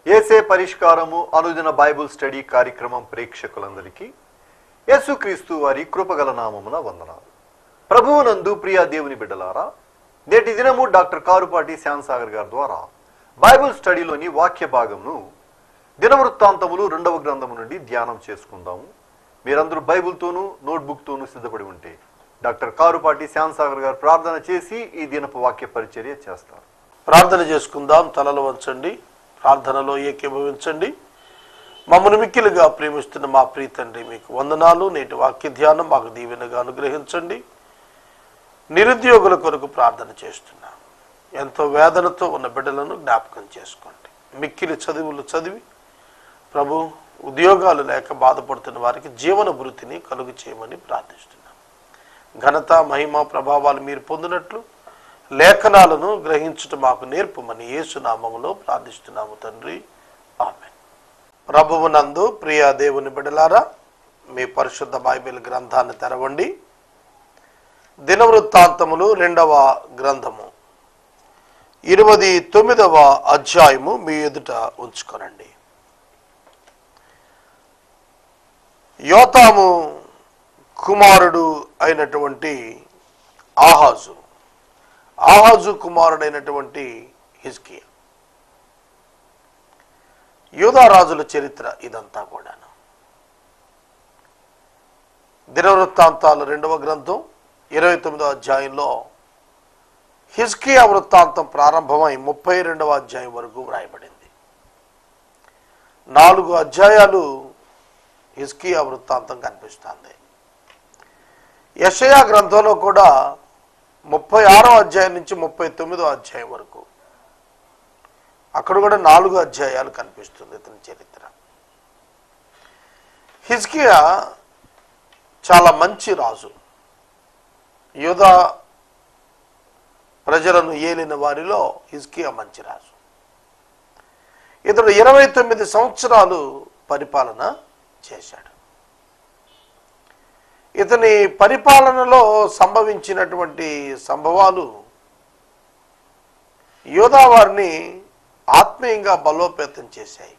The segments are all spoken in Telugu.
యేసే పరిష్కారము అనుదిన బైబుల్ స్టడీ కార్యక్రమం ప్రేక్షకులందరికీ యేసుక్రీస్తు వారి కృపగల నామమున వందనాలు. ప్రభువునందు ప్రియ దేవుని బిడ్డలారా, నేటి దినము డాక్టర్ కారుపాటి శ్యామ్సాగర్ గారి ద్వారా బైబుల్ స్టడీలోని వాక్య భాగంను దినవృత్తాంతములు 2వ గ్రంథము నుండి ధ్యానం చేసుకుందాము. మీరందరూ బైబుల్తోనూ నోట్బుక్తోనూ సిద్ధపడి ఉంటే డాక్టర్ కారుపాటి శ్యామ్సాగర్ గారు ప్రార్థన చేసి ఈ దినపు వాక్య పరిచర్య చేస్తారు. ప్రార్థన చేసుకుందాం. తలలు వంచండి, ప్రార్థనలో ఏకీభవించండి. మమ్మల్ని మిక్కిలుగా ప్రేమిస్తున్న మా ప్రియ తండ్రి, మీకు వందనాలు. నేటి వాక్య ధ్యానం మాకు దీవెనగా అనుగ్రహించండి. నిరుద్యోగుల కొరకు ప్రార్థన చేస్తున్నాం. ఎంతో వేదనతో ఉన్న బిడ్డలను జ్ఞాపకం చేసుకోండి. మిక్కిలి చదువులు చదివి ప్రభు ఉద్యోగాలు లేక బాధపడుతున్న వారికి జీవన వృత్తిని కలుగు చేయమని ప్రార్థిస్తున్నాం. ఘనత మహిమ ప్రభావాలు మీరు పొందినట్లు లేఖనాలను గ్రహించుట మాకు నేర్పమని యేసు నామములో ప్రార్థిస్తున్నాము తండ్రి, ఆమేన్. ప్రభువునందు ప్రియ దేవుని బిడ్డలారా, మీ పరిశుద్ధ బైబిల్ గ్రంథాన్ని తెరవండి. దినవృత్తాంతములు 2వ గ్రంథము 29వ అధ్యాయము మీ ఎదుట ఉంచుకొనండి. యోతాము కుమారుడు అయినటువంటి ఆహాజు కుమారుడైనటువంటి హిజ్కియా. యూదా రాజుల చరిత్ర ఇదంతా కూడాను. దినవృత్తాంతాలు 2వ గ్రంథం 29వ అధ్యాయంలో హిజ్కియా వృత్తాంతం ప్రారంభమై 32వ అధ్యాయం వరకు వ్రాయబడింది. 4 అధ్యాయాలు హిజ్కియా వృత్తాంతం కనిపిస్తుంది. యెషయా గ్రంథంలో కూడా 36వ అధ్యాయం నుంచి 39వ అధ్యాయం వరకు అక్కడ కూడా 4 అధ్యాయాలు కనిపిస్తుంది ఇతని చరిత్ర. హిజ్కియా చాలా మంచి రాజు. యూదా ప్రజలను ఏలిన వారిలో హిజ్కియా మంచి రాజు. ఇతడు 29 సంవత్సరాలు పరిపాలన చేశాడు. ఇతని పరిపాలనలో సంభవించినటువంటి సంభవాలు యూదా వారిని ఆత్మీయంగా బలోపేతం చేశాయి.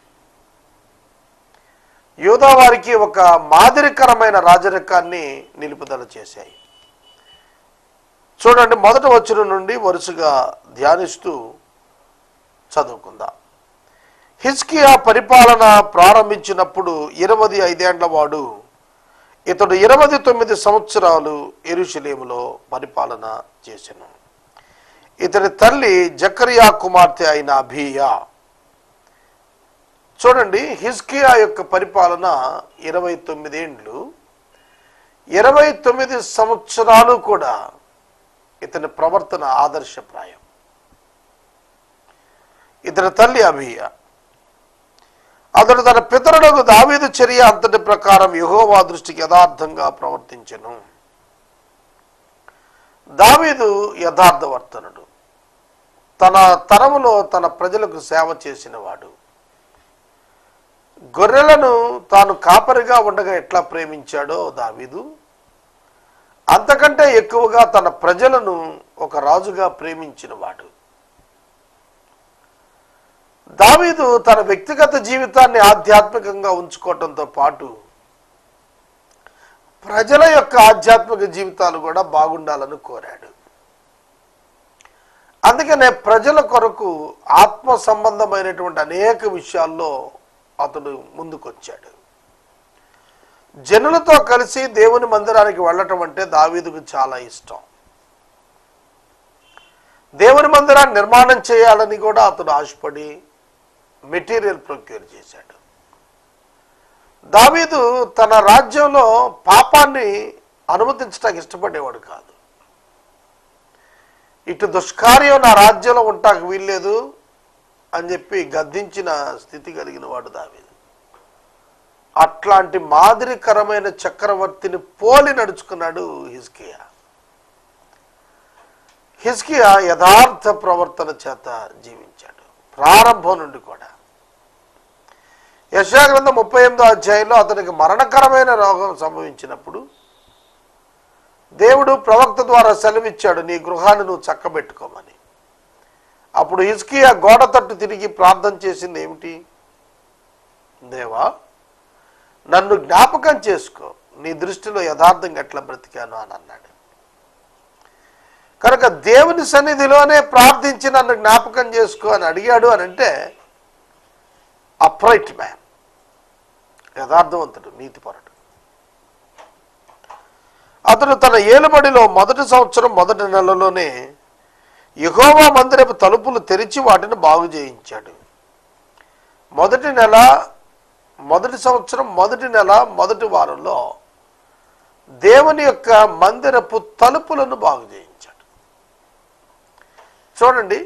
యూదా వారికి ఒక మాదిరికరమైన రాజరికాన్ని నిలుపుదల చేశాయి. చూడండి, మొదటి వచనం నుండి వరుసగా ధ్యానిస్తూ చదువుకుందాం. హిజ్కియా పరిపాలన ప్రారంభించినప్పుడు 25 ఏండ్ల వాడు. ఇతడు 29 సంవత్సరాలు యెరూషలేములో పరిపాలన చేసెను. ఇతడి తల్లి జకరియా కుమార్తె అయిన అబీయా. చూడండి, హిజ్కియా యొక్క పరిపాలన 29 ఏండ్లు. 29 సంవత్సరాలు కూడా ఇతని ప్రవర్తన ఆదర్శప్రాయం. ఇతని తల్లి అబీయా. అతడు తన పితరులకు దావీదు చర్య అంతటి ప్రకారం యెహోవా దృష్టికి యథార్థంగా ప్రవర్తించెను. దావీదు యథార్థవర్తనుడు. తన తరములో తన ప్రజలకు సేవ చేసినవాడు. గొర్రెలను తాను కాపరిగా ఉండగా ఎట్లా ప్రేమించాడో దావీదు, అంతకంటే ఎక్కువగా తన ప్రజలను ఒక రాజుగా ప్రేమించినవాడు. దావీదు తన వ్యక్తిగత జీవితాన్ని ఆధ్యాత్మికంగా ఉంచుకోవటంతో పాటు ప్రజల యొక్క ఆధ్యాత్మిక జీవితాలు కూడా బాగుండాలని కోరాడు. అందుకనే ప్రజల కొరకు ఆత్మ సంబంధమైనటువంటి అనేక విషయాల్లో అతడు ముందుకొచ్చాడు. జనులతో కలిసి దేవుని మందిరానికి వెళ్ళటం అంటే దావీదుకు చాలా ఇష్టం. దేవుని మందిరాన్ని నిర్మాణం చేయాలని కూడా అతడు ఆశపడి మెటీరియల్ ప్రొక్యూర్ చేశాడు. దావీదు తన రాజ్యంలో పాపాన్ని అనుమతించడానికి ఇష్టపడేవాడు కాదు. ఇటు దుష్కార్యం నా రాజ్యంలో ఉంటాకు వీల్లేదు అని చెప్పి గద్దించిన స్థితి కలిగిన వాడు దావీదు. అట్లాంటి మాదిరికరమైన చక్రవర్తిని పోలి నడుచుకున్నాడు హిజ్కియా. హిజ్కియా యథార్థ ప్రవర్తన చేత జీవించాడు ప్రారంభం నుండి కూడా. యెషయా గ్రంథం 38వ అధ్యాయంలో అతనికి మరణకరమైన రోగం సంభవించినప్పుడు దేవుడు ప్రవక్త ద్వారా సెలవిచ్చాడు, నీ గృహాన్ని నువ్వు చక్కబెట్టుకోమని. అప్పుడు హిజ్కియా గోడ తట్టు తిరిగి ప్రార్థన చేసింది ఏమిటి? దేవా నన్ను జ్ఞాపకం చేసుకో, నీ దృష్టిలో యథార్థంగా ఎట్లా బ్రతికాను అని అన్నాడు. కనుక దేవుని సన్నిధిలోనే ప్రార్థించి నన్ను జ్ఞాపకం చేసుకో అని అడిగాడు అని అంటే అప్రైట్ మ్యాన్, యథార్థవంతుడు, నీతిపరుడు. అతడు తన ఏలుబడిలో మొదటి సంవత్సరం మొదటి నెలలోనే యెహోవా మందిరపు తలుపులు తెరిచి వాటిని బాగు చేయించాడు. మొదటి నెల, మొదటి సంవత్సరం మొదటి నెల మొదటి వారంలో దేవుని యొక్క మందిరపు తలుపులను బాగు చేయించాడు. చూడండి,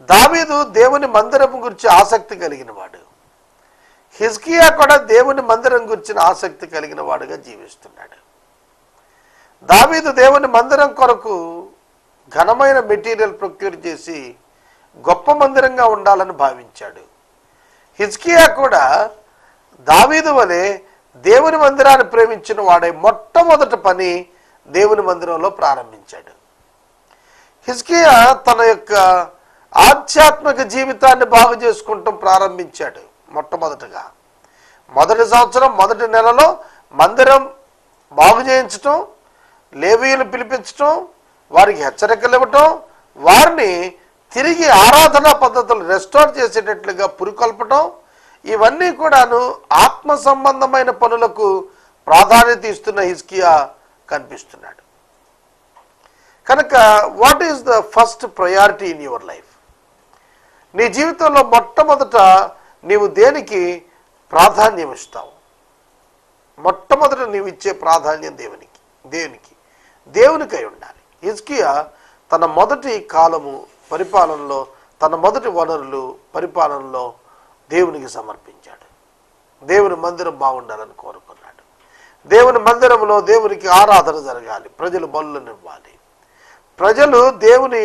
దావీదు దేవుని మందిరం గురించి ఆసక్తి కలిగిన వాడు. హిజ్కియా కూడా దేవుని మందిరం గురించిన ఆసక్తి కలిగిన వాడుగా జీవిస్తున్నాడు. దావీదు దేవుని మందిరం కొరకు ఘనమైన మెటీరియల్ ప్రొక్యూర్ చేసి గొప్ప మందిరంగా ఉండాలని భావించాడు. హిజ్కియా కూడా దావీదు వలె దేవుని మందిరాన్ని ప్రేమించిన వాడై మొట్టమొదటి పని దేవుని మందిరంలో ప్రారంభించాడు. హిజ్కియా తన యొక్క ఆధ్యాత్మిక జీవితాన్ని బాగు చేసుకుంటాం ప్రారంభించాడు. మొట్టమొదటిగా మొదటి సంవత్సరం మొదటి నెలలో మందిరం బాగు చేయించటం, లేవీయులు పిలిపించటం, వారికి హెచ్చరికలు ఇవ్వటం, వారిని తిరిగి ఆరాధనా పద్ధతులు రెస్టోర్ చేసేటట్లుగా పురికొల్పటం, ఇవన్నీ కూడాను ఆత్మ సంబంధమైన పనులకు ప్రాధాన్యత ఇస్తున్న హిజ్కియా కనిపిస్తున్నాడు. కనుక what is the first priority in your life? నీ జీవితంలో మొట్టమొదట నీవు దేనికి ప్రాధాన్యం ఇస్తావు? మొట్టమొదట నీవు ఇచ్చే ప్రాధాన్యం దేవునికై ఉండాలి. హిజ్కియా తన మొదటి కాలము పరిపాలనలో, తన మొదటి వనరులు పరిపాలనలో దేవునికి సమర్పించాడు. దేవుని మందిరం బాగుండాలని కోరుకున్నాడు. దేవుని మందిరంలో దేవునికి ఆరాధన జరగాలి, ప్రజలు బలులను ఇవ్వాలి, ప్రజలు దేవుని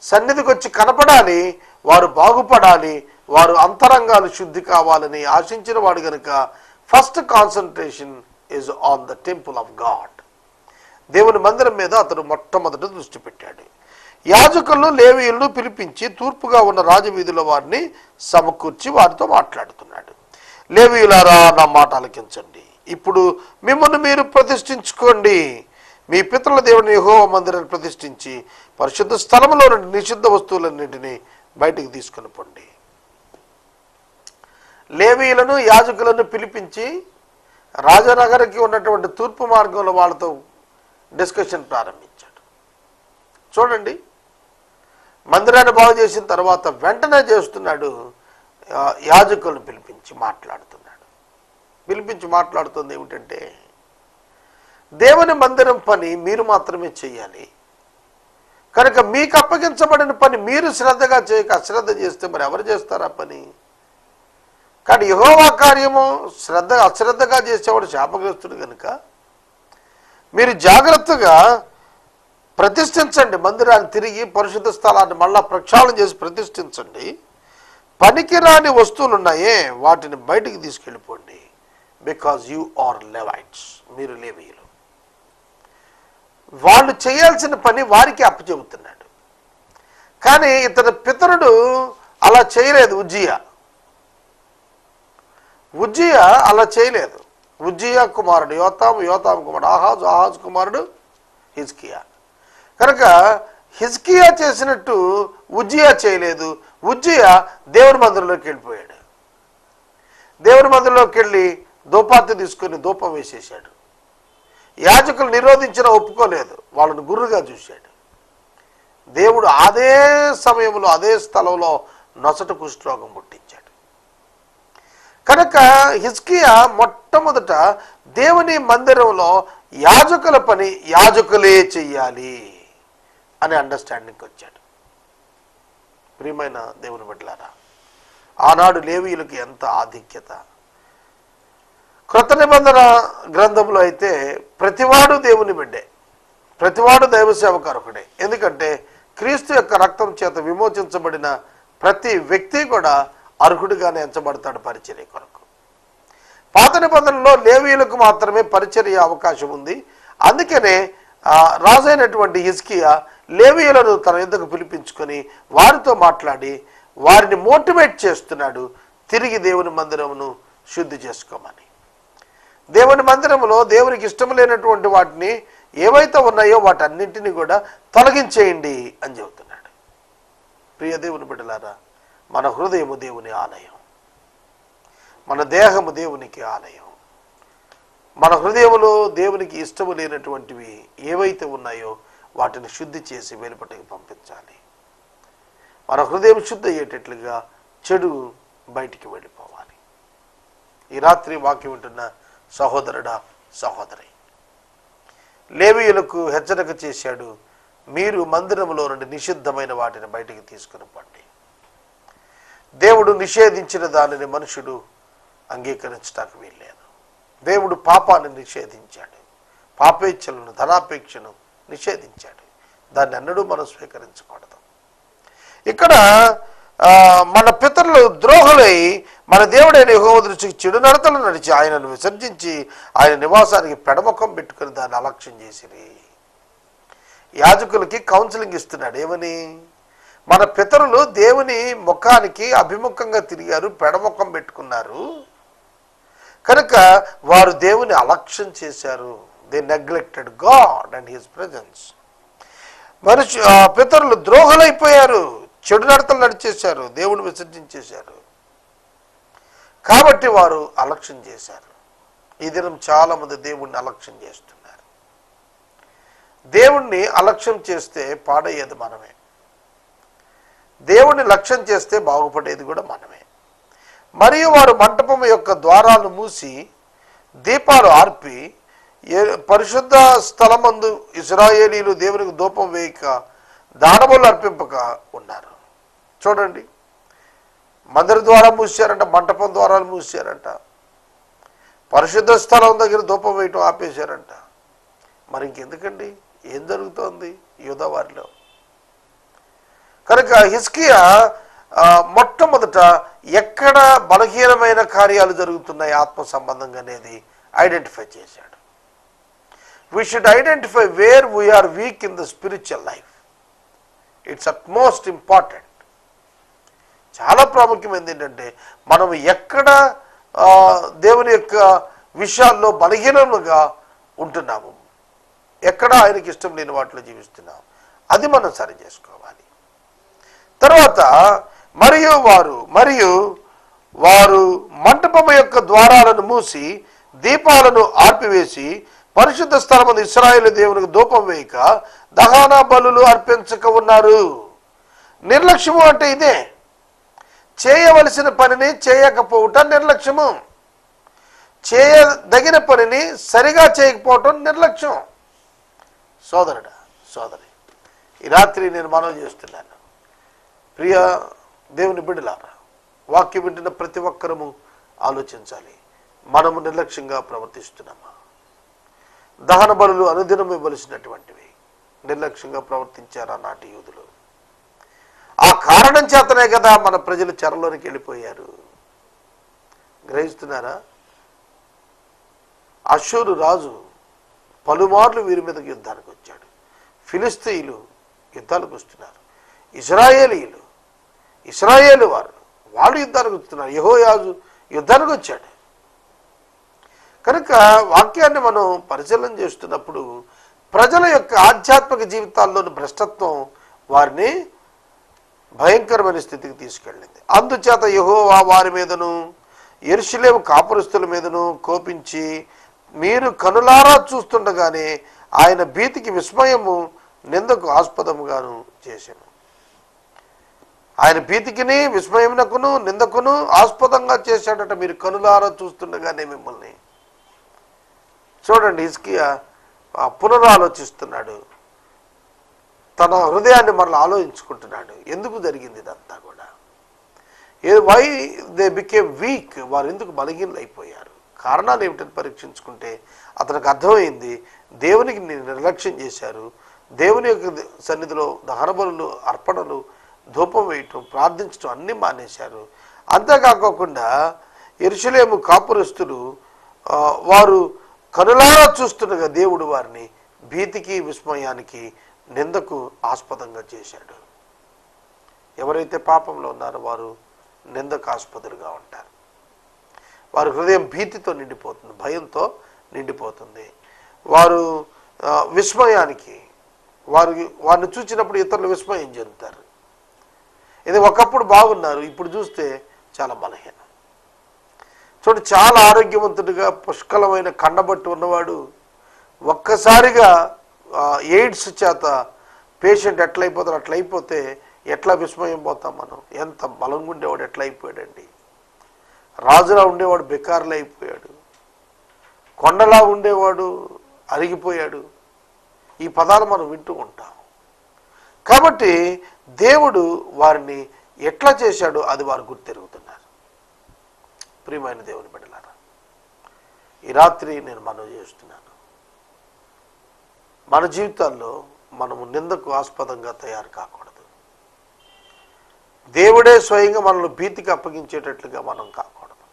సన్నిధికి వచ్చి కనపడాలి, వారు బాగుపడాలి, వారు అంతరంగాలు శుద్ధి కావాలని ఆశించిన వాడు కనుక first concentration is on the temple of God. దేవుని మందిరం మీద అతడు మొట్టమొదట దృష్టి పెట్టాడు. యాజకులను లేవీయులను పిలిపించి తూర్పుగా ఉన్న రాజవీధిలో వారిని సమకూర్చి వారితో మాట్లాడుతున్నాడు. లేవీయులారా, నా మాట ఆలకించండి. ఇప్పుడు మిమ్మల్ని మీరు ప్రతిష్ఠించుకోండి. మీ పితరుల దేవుని యెహోవా మందిరాన్ని ప్రతిష్ఠించి పరిశుద్ధ స్థలంలో నుండి నిషిద్ధ వస్తువులన్నింటినీ బయటికి తీసుకుని పోండి. లేవీయులను యాజకులను పిలిపించి రాజనగరికి ఉన్నటువంటి తూర్పు మార్గంలో వాళ్ళతో డిస్కషన్ ప్రారంభించాడు. చూడండి, మందిరాన్ని బాగు చేసిన తర్వాత వెంటనే చేస్తున్నాడు, యాజకులను పిలిపించి మాట్లాడుతుంది ఏమిటంటే, దేవుని మందిరం పని మీరు మాత్రమే చేయాలి, కనుక మీకు అప్పగించబడిన పని మీరు శ్రద్ధగా చేయక అశ్రద్ధ చేస్తే మరి ఎవరు చేస్తారు ఆ పని? కానీ యెహోవా కార్యము అశ్రద్ధగా చేసేవాడు శాపగ్రస్తుడు కనుక మీరు జాగ్రత్తగా ప్రతిష్ఠించండి. మందిరాన్ని తిరిగి పరిశుద్ధ స్థలాన్ని మళ్ళా ప్రక్షాళన చేసి ప్రతిష్ఠించండి. పనికిరాని వస్తువులు ఉన్నాయే వాటిని బయటికి తీసుకెళ్ళిపోండి. బికాజ్ యు ఆర్ లెవైట్స్, మీరు లేవీయులు. వాళ్ళు చేయాల్సిన పని వారికి అప్పచెబుతున్నాడు. కానీ ఇతని పితరుడు అలా చేయలేదు. ఉజ్జియా అలా చేయలేదు. ఉజ్జియా కుమారుడు యోతాము కుమారుడు ఆహాజు కుమారుడు హిజ్కియా. కనుక హిజ్కియా చేసినట్టు ఉజ్జియా చేయలేదు. ఉజ్జియా దేవుని మందిరంలోకి వెళ్ళిపోయాడు. దేవుని మందిరంలోకి వెళ్ళి ధూపార్తి తీసుకొని ధూపం వేసేసాడు. యాజకులు నిరోధించినా ఒప్పుకోలేదు, వాళ్ళని గుర్రుగా చూశాడు. దేవుడు అదే సమయంలో అదే స్థలంలో నొసట కుష్ఠరోగం పుట్టించాడు. కనుక హిజ్కియా మొట్టమొదట దేవుని మందిరంలో యాజకుల పని యాజకులే చెయ్యాలి అనే అండర్స్టాండింగ్కి వచ్చాడు. ప్రియమైన దేవుని బిడ్డలారా, ఆనాడు లేవీయులకు ఎంత ఆధిక్యత! క్రొత్త నిబంధన గ్రంథంలో అయితే ప్రతివాడు దేవుని బిడ్డే, ప్రతివాడు దైవ సేవకారకుడే. ఎందుకంటే క్రీస్తు యొక్క రక్తం చేత విమోచించబడిన ప్రతి వ్యక్తి కూడా అర్హుడిగానే ఎంచబడతాడు పరిచర్య కొరకు. పాత నిబంధనలో లేవీయులకు మాత్రమే పరిచర్య అవకాశం ఉంది. అందుకనే రాజైనటువంటి హిజ్కియా లేవీయులను తన యుద్ధకు పిలిపించుకొని వారితో మాట్లాడి వారిని మోటివేట్ చేస్తున్నాడు. తిరిగి దేవుని మందిరమును శుద్ధి చేసుకోమని. దేవుని మందిరములో దేవునికి ఇష్టం లేనటువంటి వాటిని ఏవైతే ఉన్నాయో వాటన్నింటినీ కూడా తొలగించేయండి అని చెబుతున్నాడు. ప్రియ దేవుని బిడ్డలారా, మన హృదయము దేవుని ఆలయం, మన దేహము దేవునికి ఆలయం. మన హృదయములో దేవునికి ఇష్టము లేనటువంటివి ఏవైతే ఉన్నాయో వాటిని శుద్ధి చేసి వెలుపటికి పంపించాలి. మన హృదయం శుద్ధి అయ్యేటట్లుగా చెడు బయటికి వెళ్ళిపోవాలి. ఈ రాత్రి వాక్యం వింటున్న సహోదరుడా, సహోదరి, లేవీయులకు హెచ్చరిక చేశాడు, మీరు మందిరంలో నుండి నిషిద్ధమైన వాటిని బయటికి తీసుకుని పండి. దేవుడు నిషేధించిన దానిని మనుషుడు అంగీకరించడానికి వీల్లేదు. దేవుడు పాపాన్ని నిషేధించాడు, పాపేచ్ఛలను, ధనాపేక్షను నిషేధించాడు. దాన్ని అన్నడూ మనం స్వీకరించకూడదు. ఇక్కడ మన పితరులు ద్రోహులై మన దేవుడైన యెహోవా దృష్టికి చెడు నడతలు నడిచి ఆయనను విసర్జించి ఆయన నివాసానికి పెడముఖం పెట్టుకుని దాన్ని అలక్ష్యం చేసిరి. యాజకులకి కౌన్సిలింగ్ ఇస్తున్నాడు. ఏమని? మన పితరులు దేవుని ముఖానికి అభిముఖంగా తిరిగారు, పెడముఖం పెట్టుకున్నారు కనుక వారు దేవుని అలక్ష్యం చేశారు. They neglected God and his presence. పితరులు ద్రోహులైపోయారు, చెడు నడతలు నడిచేశారు, దేవుని విసర్జించేశారు. కాబట్టి వారు అలక్ష్యం చేశారు. ఈ దినం చాలా మంది దేవుణ్ణి అలక్ష్యం చేస్తున్నారు. దేవుణ్ణి అలక్ష్యం చేస్తే పాడయ్యేది మనమే, దేవుణ్ణి లక్ష్యం చేస్తే బాగుపడేది కూడా మనమే. మరియు వారు మంటపం యొక్క ద్వారాలను మూసి దీపాలు ఆర్పి పరిశుద్ధ స్థలమందు ఇశ్రాయేలీలు దేవునికి ధూపం వేయక దానబలు అర్పింపక ఉన్నారు. చూడండి, మందిర ద్వారం మూసారంట, మంటపం ద్వారాలు మూసారంట, పరిశుద్ధ స్థలం దగ్గర ధూపం వేయటం ఆపేశారంట. మరి ఇంకెందుకండి? ఏం జరుగుతోంది యూదా వారిలో? కనుక హిజ్కియా మొట్టమొదట ఎక్కడ బలహీనమైన కార్యాలు జరుగుతున్నాయి ఆత్మ సంబంధంగా అనేది ఐడెంటిఫై చేశాడు. We should identify where we are weak in the spiritual life. It's at most important. చాలా ప్రాముఖ్యమైనది ఏంటంటే మనం ఎక్కడ దేవుని యొక్క విషయాల్లో బలహీనంగా ఉంటున్నాము, ఎక్కడ ఆయనకి ఇష్టం లేని వాటిలో జీవిస్తున్నాము, అది మనం సరి చేసుకోవాలి. తర్వాత మరియు వారు మంటపం యొక్క ద్వారాలను మూసి దీపాలను ఆర్పివేసి పరిశుద్ధ స్థలమందు ఇశ్రాయేలు దేవునికి ధూపం వేయక దహన బలులు అర్పించక ఉన్నారు. నిర్లక్ష్యము అంటే ఇదే. చేయవలసిన పనిని చేయకపోవటం నిర్లక్ష్యము, చేయదగిన పనిని సరిగా చేయకపోవటం నిర్లక్ష్యం. సోదరుడా, సోదరి, ఈ రాత్రి నేను మనవి చేస్తున్నాను, ప్రియ దేవుని బిడ్డలారా, వాక్యం వింటున్న ప్రతి ఒక్కరము ఆలోచించాలి. మనము నిర్లక్ష్యంగా ప్రవర్తిస్తున్నామా? దహన బలులు అనుదినం ఇవ్వవలసినటువంటివి నిర్లక్ష్యంగా ప్రవర్తించారా నాటి యూదులు? ఆ కారణం చేతనే కదా మన ప్రజలు చెరలోనికి వెళ్ళిపోయారు. గ్రహిస్తున్నారా? అష్షూరు రాజు పలుమార్లు వీరి మీదకి యుద్ధానికి వచ్చాడు. ఫిలిస్తీయులు యుద్ధాలకు వస్తున్నారు. ఇశ్రాయేలు వాళ్ళు యుద్ధానికి వస్తున్నారు. యెహోయాజు యుద్ధానికి వచ్చాడు. కనుక వాక్యాన్ని మనం పరిశీలన చేస్తున్నప్పుడు ప్రజల యొక్క ఆధ్యాత్మిక జీవితాల్లోని భ్రష్టత్వం వారిని భయంకరమైన స్థితికి తీసుకెళ్ళింది. అందుచేత యెహోవా వారి మీదను యెరూషలేము కాపురస్తుల మీదను కోపించి మీరు కనులారా చూస్తుండగానే ఆయన భీతికి విస్మయము నిందకు ఆస్పదముగాను చేశాను. ఆయన భీతికిని విస్మయమునకును నిందకును ఆస్పదంగా చేశాడట. మీరు కనులారా చూస్తుండగానే మిమ్మల్ని. చూడండి, హిజ్కియా పునరాలోచిస్తున్నాడు, తన హృదయాన్ని మరలా ఆలోచించుకుంటున్నాడు. ఎందుకు జరిగింది ఇదంతా కూడా? Why they became weak? వారు ఎందుకు బలహీనలు అయిపోయారు? కారణాలు ఏమిటని పరీక్షించుకుంటే అతనికి అర్థమైంది, దేవునికి నిర్లక్ష్యం చేశారు. దేవుని యొక్క సన్నిధిలో దహన బలులు, అర్పణలు, ధూపం వేయటం, ప్రార్థించడం అన్నీ మానేశారు. అంతేకాకుండా యెరూషలేము కాపురస్తులు వారు కనులారా చూస్తుండగా దేవుడు వారిని భీతికి విస్మయానికి నిందకు ఆస్పదంగా చేశాడు. ఎవరైతే పాపంలో ఉన్నారో వారు నిందకాస్పదులుగా ఉంటారు. వారి హృదయం భీతితో నిండిపోతుంది, భయంతో నిండిపోతుంది. వారు విస్మయానికి వారిని చూసినప్పుడు ఇతరులు విస్మయం చెందుతారు. ఇది ఒకప్పుడు బాగున్నారు, ఇప్పుడు చూస్తే చాలా బలహీనం. చూడండి, చాలా ఆరోగ్యవంతుడిగా పుష్కలమైన కండబట్టి ఉన్నవాడు ఒక్కసారిగా ఎయిడ్స్ చేత పేషెంట్ ఎట్లయిపోతాడు అట్లయిపోతే ఎట్లా విస్మయం పోతాం మనం. ఎంత బలంగా ఉండేవాడు ఎట్లా అయిపోయాడండి. రాజులా ఉండేవాడు బెకార్లా అయిపోయాడు. కొండలా ఉండేవాడు అరిగిపోయాడు. ఈ పదాలు మనం వింటూ ఉంటాం. కాబట్టి దేవుడు వారిని ఎట్లా చేశాడో అది వారు గుర్తెరుగుతున్నారు. ప్రియమైన దేవుని బిడ్డలారా, ఈ రాత్రి నేను మనవి చేస్తున్నాను, మన జీవితాల్లో మనము నిందకు ఆస్పదంగా తయారు కాకూడదు. దేవుడే స్వయంగా మనల్ని భీతికి అప్పగించేటట్లుగా మనం కాకూడదు.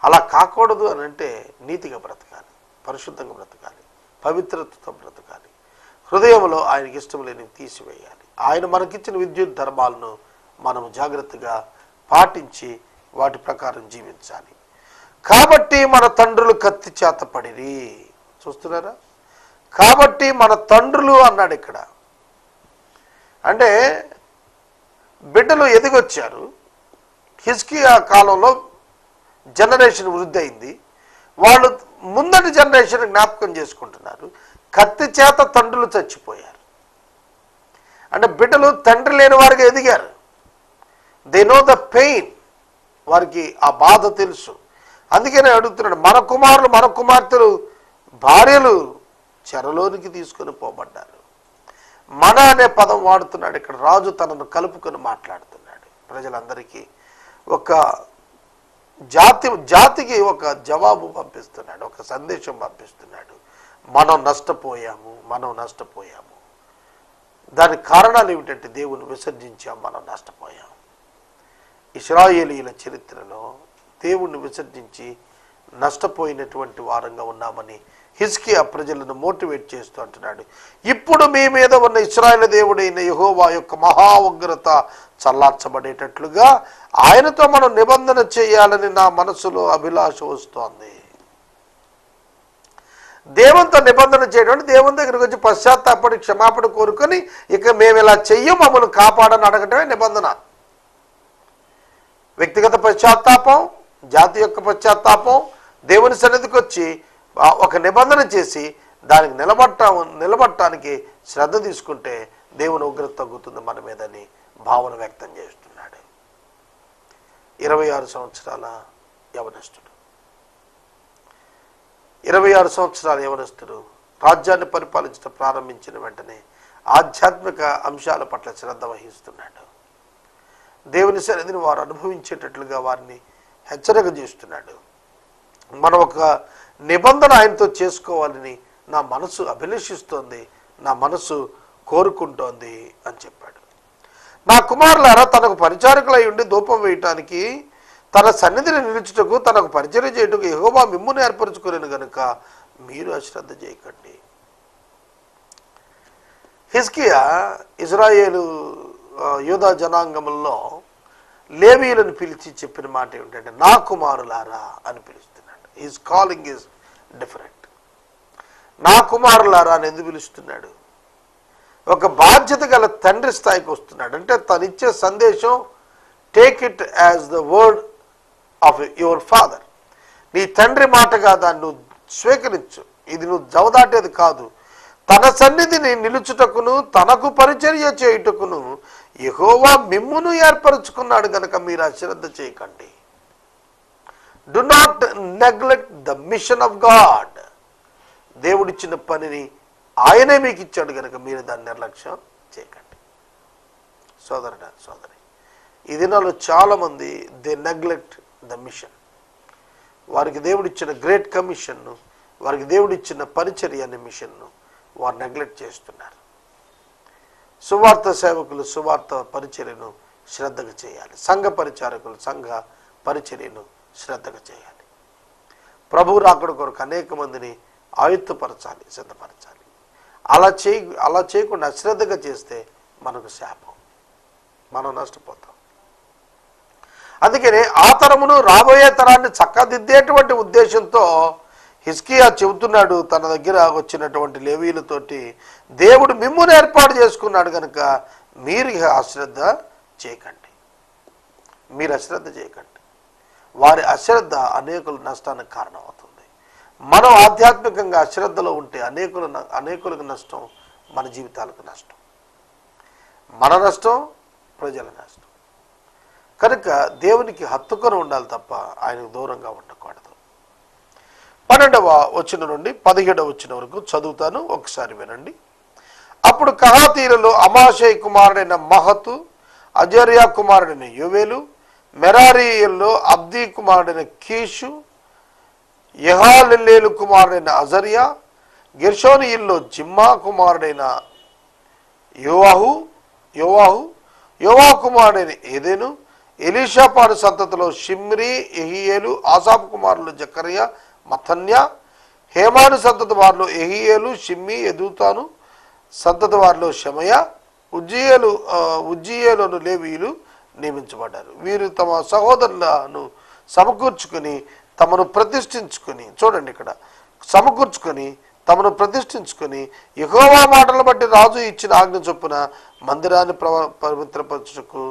అలా కాకూడదు అని అంటే నీతిగా బ్రతకాలి, పరిశుద్ధంగా బ్రతకాలి, పవిత్రతతో బ్రతకాలి. హృదయంలో ఆయనకి ఇష్టం లేని తీసివేయాలి. ఆయన మనకిచ్చిన విద్యుత్ ధర్మాలను మనం జాగ్రత్తగా పాటించి వాటి ప్రకారం జీవించాలి. కాబట్టి మన తండ్రులు కత్తి చేత పడిరి. చూస్తున్నారా? కాబట్టి మన తండ్రులు అన్నాడు ఇక్కడ. అంటే బిడ్డలు ఎదిగొచ్చారు. హిజ్కియా కాలంలో జనరేషన్ వృద్ధి అయింది. వాళ్ళు ముందటి జనరేషన్ జ్ఞాపకం చేసుకుంటున్నారు. కత్తి చేత తండ్రులు చచ్చిపోయారు. అంటే బిడ్డలు తండ్రి లేని వారికి ఎదిగారు. They know the pain. వారికి ఆ బాధ తెలుసు. అందుకనే అడుగుతున్నాడు, మన కుమారులు మన కుమార్తెలు భార్యలు చెరలోనికి తీసుకొని పోబడ్డారు. మన అనే పదం వాడుతున్నాడు ఇక్కడ. రాజు తనను కలుపుకొని మాట్లాడుతున్నాడు. ప్రజలందరికీ ఒక జాతికి ఒక జవాబు పంపిస్తున్నాడు, ఒక సందేశం పంపిస్తున్నాడు. మనం నష్టపోయాము. దానికి కారణాలు ఏమిటంటే దేవుని విసర్జించాం, మనం నష్టపోయాం. ఇశ్రాయేలీయుల చరిత్రలో దేవుణ్ణి విసర్జించి నష్టపోయినటువంటి వారంగా ఉన్నామని హిజ్కియా ప్రజలను మోటివేట్ చేస్తూ అంటున్నాడు. ఇప్పుడు మీ మీద ఉన్న ఇశ్రాయేలు దేవుడైన యెహోవా యొక్క మహా ఉగ్రత చల్లార్చబడేటట్లుగా ఆయనతో మనం నిబంధన చేయాలని నా మనసులో అభిలాష వస్తోంది. దేవునితో నిబంధన చేయడం, దేవుని దగ్గరికి వచ్చి పశ్చాత్తాపడి క్షమాపణ కోరుకొని ఇక మేము ఇలా చెయ్యం, మమ్మల్ని కాపాడని అడగటమే నిబంధన. వ్యక్తిగత పశ్చాత్తాపం, జాతి యొక్క పశ్చాత్తాపం, దేవుని సన్నిధికి వచ్చి ఒక నిబంధన చేసి దానికి నిలబడటానికి శ్రద్ధ తీసుకుంటే దేవుని ఉగ్రత తగ్గుతుంది మన మీదని భావన వ్యక్తం చేస్తున్నాడు. 26 సంవత్సరాల యవనస్తుడు రాజ్యాన్ని పరిపాలించడం ప్రారంభించిన వెంటనే ఆధ్యాత్మిక అంశాల పట్ల శ్రద్ధ వహిస్తున్నాడు. దేవుని సన్నిధిని వారు అనుభవించేటట్లుగా వారిని హెచ్చరిక చేస్తున్నాడు. మనం ఒక నిబంధన ఆయనతో చేసుకోవాలని నా మనసు అభిలషిస్తోంది, నా మనసు కోరుకుంటోంది అని చెప్పాడు. నా కుమారులారా, తనకు పరిచారకులై ఉండి ధూపం వేయటానికి, తన సన్నిధిని నిలుచుటకు, తనకు పరిచర్య చేయుటకు యెహోవా మిమ్మును ఏర్పరచుకోలేను గనుక మీరు అశ్రద్ధ చేయకండి. హిజ్కియా ఇజ్రాయేలు యూదా జనాంగంలో లేవీయులను పిలిచి చెప్పిన మాట ఏమిటంటే నా కుమారులారా అని పిలుస్తున్నాడు. His calling is different. నా కుమారులారా అని ఎందుకు పిలుస్తున్నాడు? ఒక బాధ్యత గల తండ్రి స్థాయికి వస్తున్నాడు. అంటే తను ఇచ్చే సందేశం take it as the word of your father. నీ తండ్రి మాటగా దాన్ని నువ్వు స్వీకరించు. ఇది నువ్వు జవదాటేది కాదు. తన సన్నిధిని నిలుచుటకును, తనకు పరిచర్య చేయుటకును యెహోవా మిమ్మును ఏర్పరచుకున్నాడు గనక మీరు అశ్రద్ధ చేయకండి. Do not neglect the machine of God. దేవుడిచ్చిన పనిని ఆయనే మీకు ఇచ్చాడు కనుక మీరు దాన్ని నిర్లక్ష్యం చేయకండి. సోదరుడా, సోదరి, ఈ దినాల్లో చాలామంది దే నెగ్లెక్ట్ ద మిషన్. వారికి దేవుడిచ్చిన గ్రేట్ కమిషన్ను, వారికి దేవుడిచ్చిన పరిచర్య అనే మిషన్ను వారు నెగ్లెక్ట్ చేస్తున్నారు. సువార్త సేవకులు సువార్త పరిచర్యను శ్రద్ధగా చేయాలి. సంఘ పరిచారకులు సంఘ పరిచర్యను శ్రద్ధగా చేయాలి. ప్రభువు రాకడ కొరకు అనేక మందిని ఆయుత్తపరచాలి, సిద్ధపరచాలి. అలా చేయకుండా అశ్రద్ధగా చేస్తే మనకు శాపం, మనం నష్టపోతాం. అందుకని ఆ తరమును రాబోయే తరాన్ని చక్కదిద్దేటువంటి ఉద్దేశంతో హిజ్కియా చెబుతున్నాడు తన దగ్గర వచ్చినటువంటి లేవీయులతోటి, దేవుడు మిమ్మును ఏర్పాటు చేసుకున్నాడు కనుక మీరు అశ్రద్ధ చేయకండి, మీరు అశ్రద్ధ చేయకండి. వారి అశ్రద్ధ అనేకుల నష్టానికి కారణమవుతుంది. మనం ఆధ్యాత్మికంగా అశ్రద్ధలో ఉంటే అనేకులకు నష్టం, మన జీవితాలకు నష్టం, మన నష్టం, ప్రజల నష్టం. కనుక దేవునికి హత్తుకొని ఉండాలి తప్ప ఆయనకు దూరంగా ఉండకూడదు. 12వ వచనం నుండి 17వ వచనం వరకు చదువుతాను, ఒకసారి వినండి. అప్పుడు కహాతీయులలో అమాషై కుమారుడైన మహతు, అజర్యా కుమారుడైన యోవేలు, మెరారీయుల్లో అబ్దీ కుమారుడైన కీషు, యెహాలెలేలు కుమారుడైన అజర్యా, గెర్షోనీయుల్లో జిమ్మా కుమారుడైన యోవాహు కుమారుడైన ఏదెను, ఎలీషాపాడు సంతతిలో షిమ్రి, యెహీయేలు, ఆసాపు కుమారులు జకర్యా, మతన్యా, హేమాను సంతతి వారిలో యెహీయేలు, షిమ్మి, ఎదూతాను సంతతి వారిలో షమయ, ఉజ్జీయేలును లేవీయులు నియమించబడ్డారు. వీరు తమ సహోదరులను సమకూర్చుకొని తమను ప్రతిష్ఠించుకొని, చూడండి ఇక్కడ, సమకూర్చుకొని తమను ప్రతిష్ఠించుకొని యెహోవా మాటలను బట్టి రాజు ఇచ్చిన ఆజ్ఞ చొప్పున మందిరాన్ని పవిత్రపరచుటకు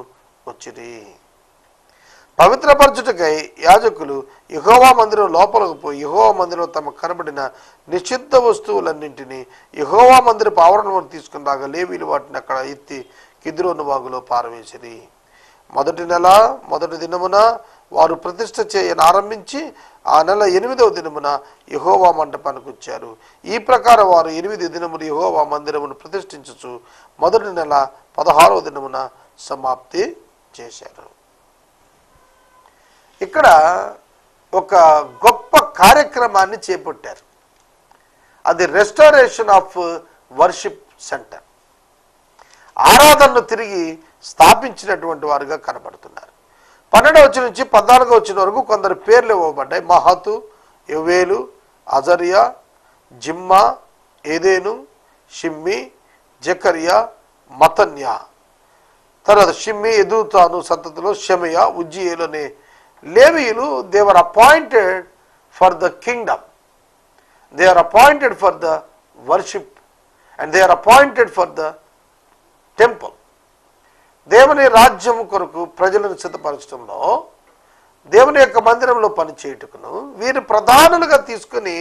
వచ్చిరి. పవిత్రపరచుటకై యాజకులు యెహోవా మందిరం లోపలకు పోయి యెహోవా మందిరం తమ కనబడిన నిషిద్ధ వస్తువులన్నింటినీ యెహోవా మందిరపు ఆవరణను తీసుకుని రాగా లేవీలు వాటిని అక్కడ ఎత్తి కిద్రోను వాగులో పారవేసిరి. మొదటి నెల మొదటి దినమున వారు ప్రతిష్ఠ చేయనారంభించి ఆ నెల 8వ దినమున యెహోవా మంటపానికి వచ్చారు. ఈ ప్రకారం వారు 8 దినములు యెహోవా మందిరమును ప్రతిష్ఠించుచు మొదటి నెల 16వ దినమున సమాప్తి చేశారు. ఇక్కడ ఒక గొప్ప కార్యక్రమాన్ని చేపట్టారు. అది రెస్టారేషన్ ఆఫ్ వర్షిప్ సెంటర్, ఆరాధనను తిరిగి స్థాపించినటువంటి వారుగా కనబడుతున్నారు. 12వ వచనం నుంచి 14వ వచనం వరకు కొందరు పేర్లు ఇవ్వబడ్డాయి. మహతు, యోవేలు, అజర్యా, జిమ్మా, ఏదేను, షిమ్మి, జకర్యా, మతన్యా. తర్వాత షిమ్మి, ఎదూతాను సంతతిలో షమయ, ఉజ్జీయేలు అనే లేవీయులు they were appointed for the kingdom, they are appointed for the worship and they are appointed for the temple. దేవుని రాజ్యం కొరకు ప్రజలను సిద్ధపరచడంలో, దేవుని యొక్క మందిరంలో పనిచేయుటకును వీరు ప్రధానులుగా తీసుకుని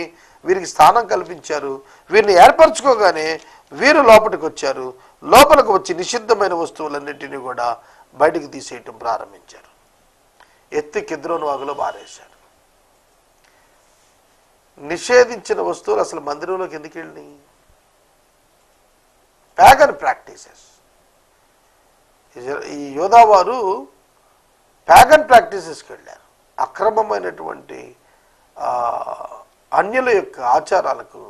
వీరికి స్థానం కల్పించారు. వీరిని ఏర్పరచుకోగానే వీరు లోపలికి వచ్చారు. లోపలికి వచ్చి నిషిద్ధమైన వస్తువులన్నింటినీ కూడా బయటికి తీసేయటం ప్రారంభించారు. ఎత్తి కిద్రోను వాగులో బారేశారు. నిషేధించిన వస్తువులు అసలు మందిరంలోకి ఎందుకు వెళ్ళినాయి? Pagan practices. ఈ యోధావారు ప్యాగన్ ప్రాక్టీసెస్కి వెళ్ళారు. అక్రమమైనటువంటి అన్యుల యొక్క ఆచారాలకు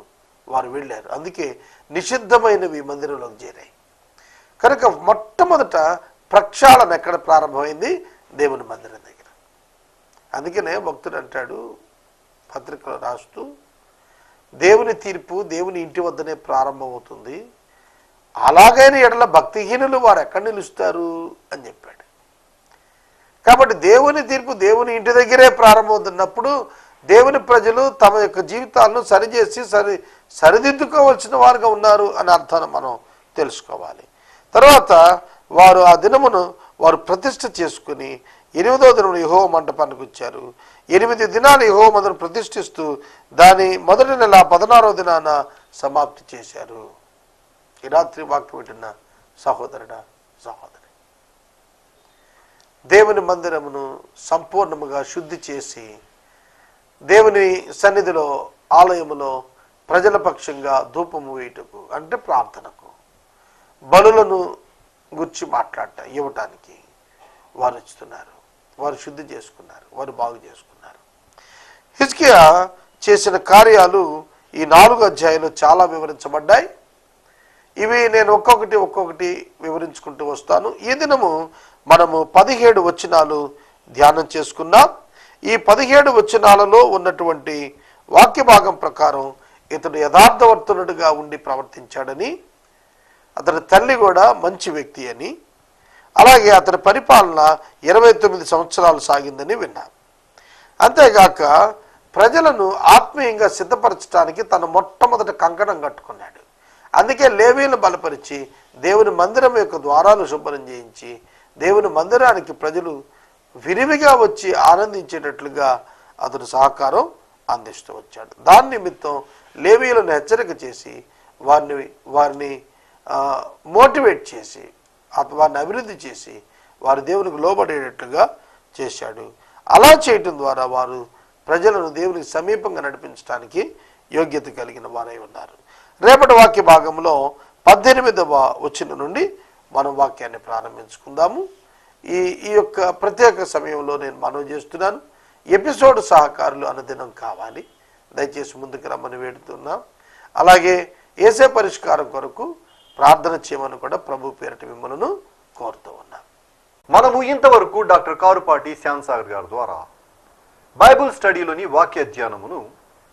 వారు వెళ్ళారు. అందుకే నిషిద్ధమైనవి మందిరంలోకి చేరాయి. కనుక మొట్టమొదట ప్రక్షాళన ఎక్కడ ప్రారంభమైంది? దేవుని మందిరం దగ్గర. అందుకనే భక్తుడు అంటాడు పత్రికలో రాస్తూ, దేవుని తీర్పు దేవుని ఇంటి వద్దనే ప్రారంభమవుతుంది, అలాగైన ఎడల భక్తిహీనులు వారు ఎక్కడ నిలుస్తారు అని చెప్పాడు. కాబట్టి దేవుని తీర్పు దేవుని ఇంటి దగ్గరే ప్రారంభమవుతున్నప్పుడు దేవుని ప్రజలు తమ యొక్క జీవితాలను సరిచేసి సరిదిద్దుకోవాల్సిన వారుగా ఉన్నారు అనే అర్థాన్ని మనం తెలుసుకోవాలి. తర్వాత వారు ఆ దినమును వారు ప్రతిష్ఠ చేసుకుని 8వ దినమున యెహోవా మంటపానికి వచ్చారు. 8 దినాలు యెహోవా మందిరం ప్రతిష్ఠిస్తూ దాని మొదటి నెల 16వ దినాన సమాప్తి చేశారు. ఈ రాత్రి వాక్యం వింటున్న సహోదరుడా, సహోదరి, దేవుని మందిరమును సంపూర్ణముగా శుద్ధి చేసి దేవుని సన్నిధిలో ఆలయములో ప్రజల పక్షంగా ధూపము వేయుటకు, అంటే ప్రార్థనకు, బలులను గుర్చి ఇవ్వటానికి వారు ఇస్తున్నారు. వారు శుద్ధి చేసుకున్నారు, వారు బాగు చేసుకున్నారు. హిజ్కియా చేసిన కార్యాలు ఈ 4 అధ్యాయాలు చాలా వివరించబడ్డాయి. ఇవి నేను ఒక్కొక్కటి వివరించుకుంటూ వస్తాను. ఈ దినము మనము 17 వచనాలు ధ్యానం చేసుకున్నాం. ఈ 17 వచనాలలో ఉన్నటువంటి వాక్య భాగం ప్రకారం ఇతడు యథార్థవర్తనుడిగా ఉండి ప్రవర్తించాడని, అతని తల్లి కూడా మంచి వ్యక్తి అని, అలాగే అతని పరిపాలన 29 సంవత్సరాలు సాగిందని విన్నాం. అంతేగాక ప్రజలను ఆత్మీయంగా సిద్ధపరచడానికి తను మొట్టమొదటి కంకణం కట్టుకున్నాడు. అందుకే లేవీలను బలపరిచి దేవుని మందిరం యొక్క ద్వారాలు శుభ్రం చేయించి దేవుని మందిరానికి ప్రజలు విరివిగా వచ్చి ఆనందించేటట్లుగా అతడు సహకారం అందిస్తూ వచ్చాడు. దాని నిమిత్తం లేవీయులను హెచ్చరిక చేసి వారిని మోటివేట్ చేసి వారిని అభివృద్ధి చేసి వారు దేవునికి లోబడేటట్లుగా చేశాడు. అలా చేయటం ద్వారా వారు ప్రజలను దేవునికి సమీపంగా నడిపించడానికి యోగ్యత కలిగిన వారై ఉన్నారు. రేపటి వాక్య భాగంలో 18వ వచనం నుండి మనం వాక్యాన్ని ప్రారంభించుకుందాము. ఈ యొక్క ప్రత్యేక సమయంలో నేను మనవి చేస్తున్నాను, ఎపిసోడ్ సహకారులు అనుదినం కావాలి. దయచేసి ముందుకు రమ్మని వేడుతున్నాం. అలాగే ఏసే పరిష్కారం కొరకు ప్రార్థన చేయమని కూడా ప్రభు పేరిట మిమ్మల్ని కోరుతూ ఉన్నాం. మనము ఇంతవరకు డాక్టర్ కారుపాటి శ్యాంసాగర్ గారి ద్వారా బైబుల్ స్టడీలోని వాక్య ధ్యానమును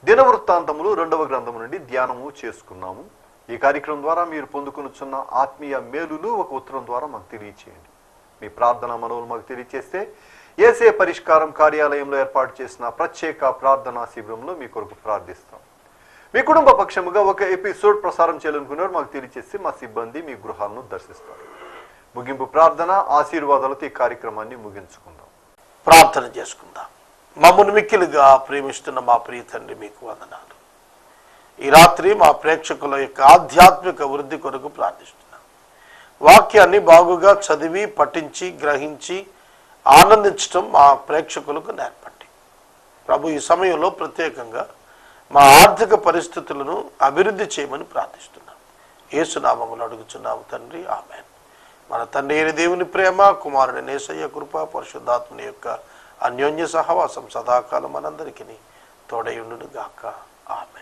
దినవృత్తాంతములు 2వ గ్రంథము నుండి ధ్యానము చేసుకున్నాము. ఈ కార్యక్రమం ద్వారా మీరు పొందుకునుచున్న ఆత్మీయ మేలులు ఒక ఉత్తరం ద్వారా మాకు తెలియచేయండి. మీ ప్రార్థన మనవులు మాకు తెలియచేస్తే ఏసే పరిష్కారం కార్యాలయంలో ఏర్పాటు చేసిన ప్రత్యేక ప్రార్థనా శిబిరంలో మీ కొరకు ప్రార్థిస్తాం. మీ కుటుంబ పక్షముగా ఒక ఎపిసోడ్ ప్రసారం చేయాలనుకున్నారు మాకు తెలియచేస్తే మా సిబ్బంది మీ గృహాలను దర్శిస్తారు. ముగింపు ప్రార్థన ఆశీర్వాదాలతో ఈ కార్యక్రమాన్ని ముగించుకుందాం. ప్రార్థన చేసుకుందాం. మమ్మల్ని మిక్కిలుగా ప్రేమిస్తున్న మా ప్రియ తండ్రి, మీకు వందనాలు. ఈ రాత్రి మా ప్రేక్షకుల యొక్క ఆధ్యాత్మిక వృద్ధి కొరకు ప్రార్థిస్తున్నాం. వాక్యాన్ని బాగుగా చదివి పఠించి గ్రహించి ఆనందించటం మా ప్రేక్షకులకు నేర్పండి ప్రభు. ఈ సమయంలో ప్రత్యేకంగా మా ఆర్థిక పరిస్థితులను అభివృద్ధి చేయమని ప్రార్థిస్తున్నాం. యేసు నామములో అడుగుచున్నాము తండ్రి, ఆమేన్. మన తండ్రి అయిన దేవుని ప్రేమ, కుమారుని యేసయ్య కృప, పరిశుద్ధాత్మని యొక్క అన్యోన్య సహవాసం సదాకాలం మనందరికీ తోడై ఉండును గాక. ఆమేన్.